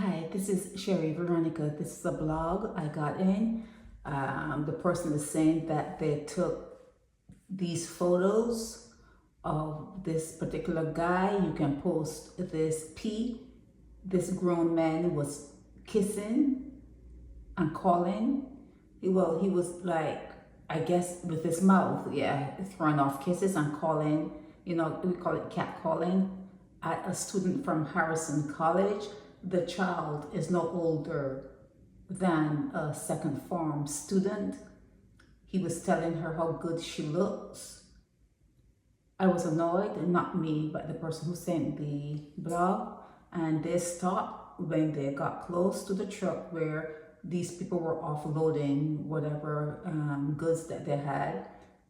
Hi, this is Sherry Veronica. This is a blog I got in. The person is saying that they took these photos of this particular guy. You can post this This grown man was kissing and calling. He was like, I guess with his mouth, throwing off kisses and calling, we call it catcalling, at a student from Harrison College. The child is no older than a second form student. He was telling her how good she looks. I was annoyed, not me, but the person who sent the blog, and they stopped when they got close to the truck where these people were offloading whatever goods that they had.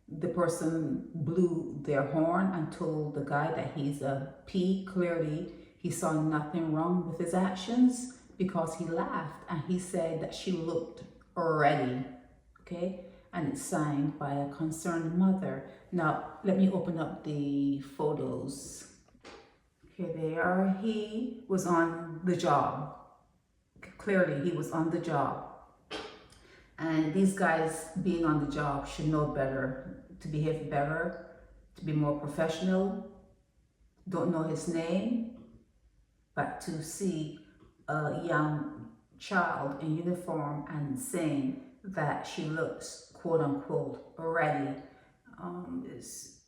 The person blew their horn and told the guy that he's a P. Clearly, he saw nothing wrong with his actions because he laughed and he said that she looked ready, okay? And it's signed by a concerned mother. Now, let me open up the photos. Here they are. He was on the job. Clearly, he was on the job. And these guys being on the job should know better, to behave better, to be more professional. Don't know his name, but to see a young child in uniform and saying that she looks, quote unquote, ready, is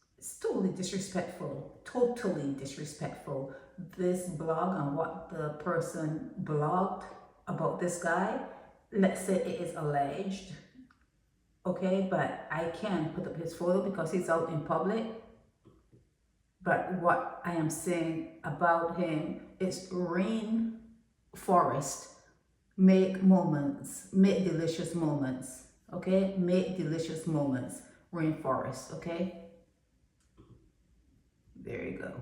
totally disrespectful, totally disrespectful. This blog and what the person blogged about this guy, let's say it is alleged, okay, but I can't put up his photo because he's out in public. But what I am saying about him is RainForest. Make moments, make delicious moments, okay? Make delicious moments, RainForest, okay? There you go.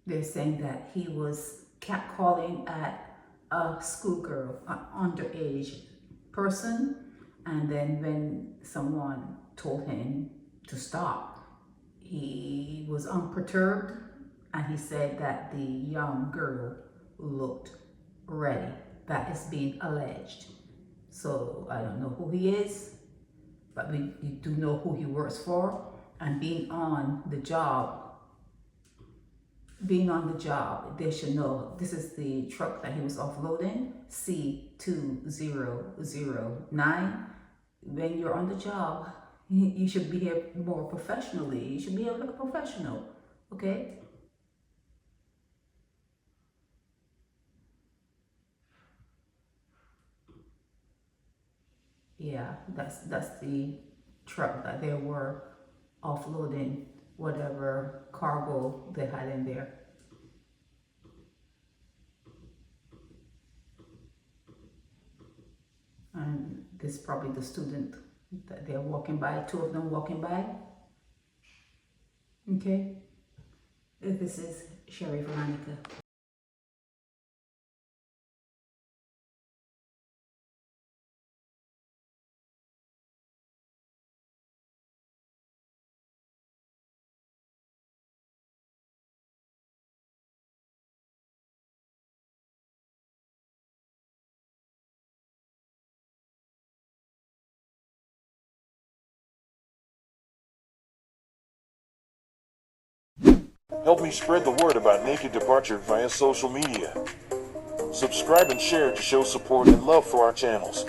They're saying that he was catcalling at a schoolgirl, an underage person, and then when someone told him to stop, he was unperturbed and he said that the young girl looked ready. That is being alleged. So I don't know who he is, but we do know who he works for. And being on the job, they should know this is the truck that he was offloading, C2009. When you're on the job, you should behave more professionally. You should behave like a professional, okay? Yeah, that's the truck that they were offloading whatever cargo they had in there. And this is probably the student that they're walking by, two of them walking by. Okay, this is Sherry Veronica. Help me spread the word about Naked Departure via social media. Subscribe and share to show support and love for our channels.